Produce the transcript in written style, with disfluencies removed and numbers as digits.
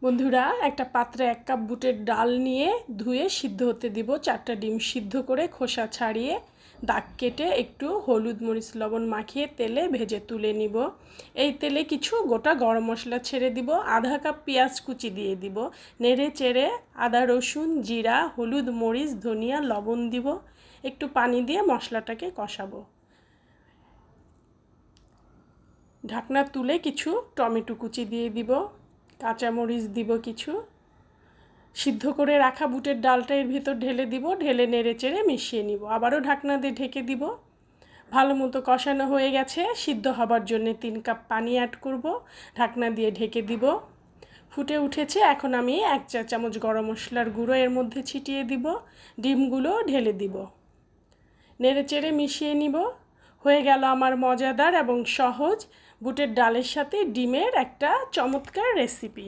বন্ধুরা, একটা পাত্রে 1 কাপ বুটের ডাল নিয়ে ধুয়ে সিদ্ধ হতে দিব। 4টা ডিম সিদ্ধ করে খোসা ছাড়িয়ে দাগ কেটে একটু হলুদ মরিচ লবণ মাখিয়ে তেলে ভেজে তুলে নিব। এই তেলে কিছু গোটা গরম মশলা ছেড়ে দিব, আধা কাপ পেঁয়াজ কুচি দিয়ে দিব, নেড়ে চেড়ে আদা রসুন জিরা হলুদ মরিচ ধনিয়া লবণ দিব, একটু পানি দিয়ে মশলাটাকে কষাবো। ঢাকনা তুলে কিছু টমেটো কুচি দিয়ে দিব, কাঁচামরিচ দিব কিছু, সিদ্ধ করে রাখা বুটের ডালটা এর ভিতর ঢেলে দিব, ঢেলে নেড়ে চেড়ে মিশিয়ে নিব। আবারও ঢাকনা দিয়ে ঢেকে দিব। ভালো মতো কষানো হয়ে গেছে। সিদ্ধ হবার জন্য 3 কাপ পানি অ্যাড করব, ঢাকনা দিয়ে ঢেকে দিব। ফুটে উঠেছে। এখন আমি 1 চা চামচ গরম মশলার গুঁড়ো এর মধ্যে ছিটিয়ে দিব, ডিমগুলো ঢেলে দিব, নেড়ে চেড়ে মিশিয়ে নিব। হয়ে গেল আমার মজাদার এবং সহজ বুটের ডালের সাথে ডিমের একটা চমৎকার রেসিপি।